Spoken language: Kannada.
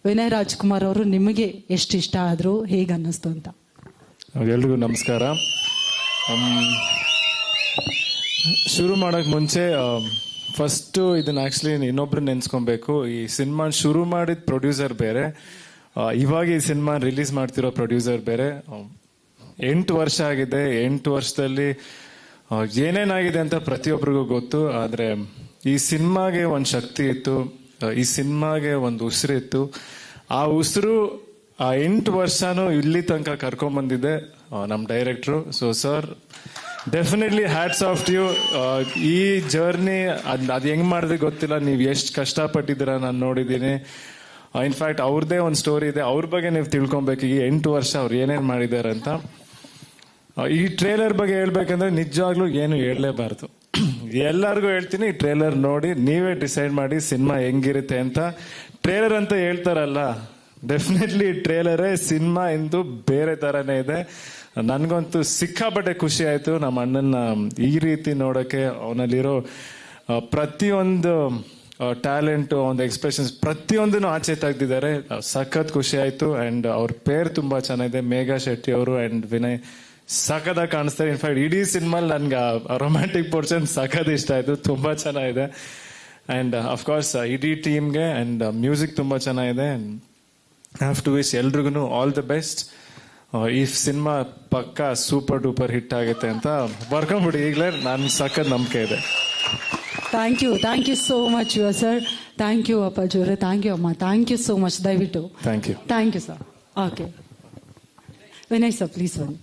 ವಿನಯ್ ರಾಜ್ಕುಮಾರ್ ಅವರು ನಿಮಗೆ ಎಷ್ಟು ಇಷ್ಟ ಆದ್ರು, ಹೇಗೆ ಅನ್ನಿಸ್ತು ಅಂತ? ಎಲ್ರಿಗೂ ನಮಸ್ಕಾರ. ಶುರು ಮಾಡೋಕೆ ಮುಂಚೆ ಫಸ್ಟು ಇದನ್ನ ಆ್ಯಕ್ಚುಲಿ ಇನ್ನೊಬ್ರು ನೆನ್ಸ್ಕೊಬೇಕು. ಈ ಸಿನಿಮಾ ಶುರು ಮಾಡಿದ ಪ್ರೊಡ್ಯೂಸರ್ ಬೇರೆ, ಇವಾಗ ಈ ಸಿನಿಮಾ ರಿಲೀಸ್ ಮಾಡ್ತಿರೋ ಪ್ರೊಡ್ಯೂಸರ್ ಬೇರೆ. 8 ವರ್ಷ ಆಗಿದೆ. 8 ವರ್ಷದಲ್ಲಿ ಏನೇನಾಗಿದೆ ಅಂತ ಪ್ರತಿಯೊಬ್ಬರಿಗೂ ಗೊತ್ತು. ಆದರೆ ಈ ಸಿನಿಮಾಗೆ ಒಂದು ಶಕ್ತಿ ಇತ್ತು, ಈ ಸಿನಿಮಾಗೆ ಒಂದು ಉಸಿರಿತ್ತು. ಆ ಉಸಿರು ಆ 8 ವರ್ಷನೂ ಇಲ್ಲಿ ತನಕ ಕರ್ಕೊಂಡ್ಬಂದಿದೆ ನಮ್ಮ ಡೈರೆಕ್ಟ್ರು. So sir, definitely hats off you. ಈ ಜರ್ನಿ ಅದು ಹೆಂಗ್ ಮಾಡಿದ್ರೆ ಗೊತ್ತಿಲ್ಲ, ನೀವು ಎಷ್ಟು ಕಷ್ಟಪಟ್ಟಿದ್ದೀರ ನಾನು ನೋಡಿದ್ದೀನಿ. ಇನ್ಫ್ಯಾಕ್ಟ್ ಅವ್ರದ್ದೇ ಒಂದು ಸ್ಟೋರಿ ಇದೆ, ಅವ್ರ ಬಗ್ಗೆ ನೀವು ತಿಳ್ಕೊಬೇಕು. ಈ 8 ವರ್ಷ ಅವ್ರು ಏನೇನು ಮಾಡಿದ್ದಾರೆ ಅಂತ. ಈ ಟ್ರೇಲರ್ ಬಗ್ಗೆ ಹೇಳ್ಬೇಕಂದ್ರೆ ನಿಜವಾಗ್ಲೂ ಏನು ಹೇಳಲೇಬಾರ್ದು. ಎಲ್ಲರಿಗೂ ಹೇಳ್ತೀನಿ, ಈ ಟ್ರೇಲರ್ ನೋಡಿ ನೀವೇ ಡಿಸೈಡ್ ಮಾಡಿ ಸಿನಿಮಾ ಹೆಂಗಿರುತ್ತೆ ಅಂತ. ಟ್ರೇಲರ್ ಅಂತ ಹೇಳ್ತಾರಲ್ಲ, ಡೆಫಿನೆಟ್ಲಿ ಟ್ರೇಲರೇ ಸಿನಿಮಾ ಎಂದು ಬೇರೆ ತರನೇ ಇದೆ. ನನ್ಗಂತೂ ಸಿಕ್ಕಾಪಟ್ಟೆ ಖುಷಿ ಆಯ್ತು ನಮ್ಮ ಅಣ್ಣನ ಈ ರೀತಿ ನೋಡಕ್ಕೆ. ಅವನಲ್ಲಿರೋ ಪ್ರತಿಯೊಂದು ಟ್ಯಾಲೆಂಟ್, ಒಂದು ಎಕ್ಸ್ಪ್ರೆಷನ್ಸ್ ಪ್ರತಿಯೊಂದನ್ನು ಆಚೆ ತೆಗ್ದಿದ್ದಾರೆ. ಸಖತ್ ಖುಷಿ ಆಯ್ತು. ಅಂಡ್ ಅವ್ರ ಪೇರ್ ತುಂಬಾ ಚೆನ್ನಾಗಿದೆ, ಮೇಘಾ ಶೆಟ್ಟಿ ಅವರು ಅಂಡ್ ವಿನಯ್ ಸಖತ್ತಾಗಿ ಕಾಣಿಸ್ತಾರೆ. ಇನ್ಫ್ಯಾಕ್ಟ್ ಇಡೀ ಸಿನಿಮಾಲ್ ನನ್ಗೆ ರೊಮ್ಯಾಂಟಿಕ್ ಪೋರ್ಷನ್ ಸಖತ್ ಇಷ್ಟ ಆಯ್ತು, ತುಂಬಾ ಚೆನ್ನಾಗಿದೆ. ಅಂಡ್ ಅಫ್ಕೋರ್ಸ್ ಇಡೀ ಟೀಮ್ಗೆ ಅಂಡ್ ಮ್ಯೂಸಿಕ್ ತುಂಬಾ ಚೆನ್ನಾಗಿದೆ. ಹ್ಯಾವ್ ಟು ವಿಶ್ ಎಲ್ರಿಗೂ ಆಲ್ ದ ಬೆಸ್ಟ್. ಈ ಸಿನಿಮಾ ಪಕ್ಕಾ ಸೂಪರ್ ಡೂಪರ್ ಹಿಟ್ ಆಗುತ್ತೆ ಅಂತ ಬರ್ಕೊಂಡ್ಬಿಡಿ ಈಗಲೇ, ನನ್ ಸಖತ್ ನಂಬಿಕೆ ಇದೆ. Thank you so much your sir. Thank you Appaji ಅವರೇ, ಥ್ಯಾಂಕ್ ಯು ಅಮ್ಮ, ಥ್ಯಾಂಕ್ ಯು ಸೋ ಮಚ್. ದಯವಿಟ್ಟು thank you sir. Okay, Vinay sir please ಬನ್ನಿ.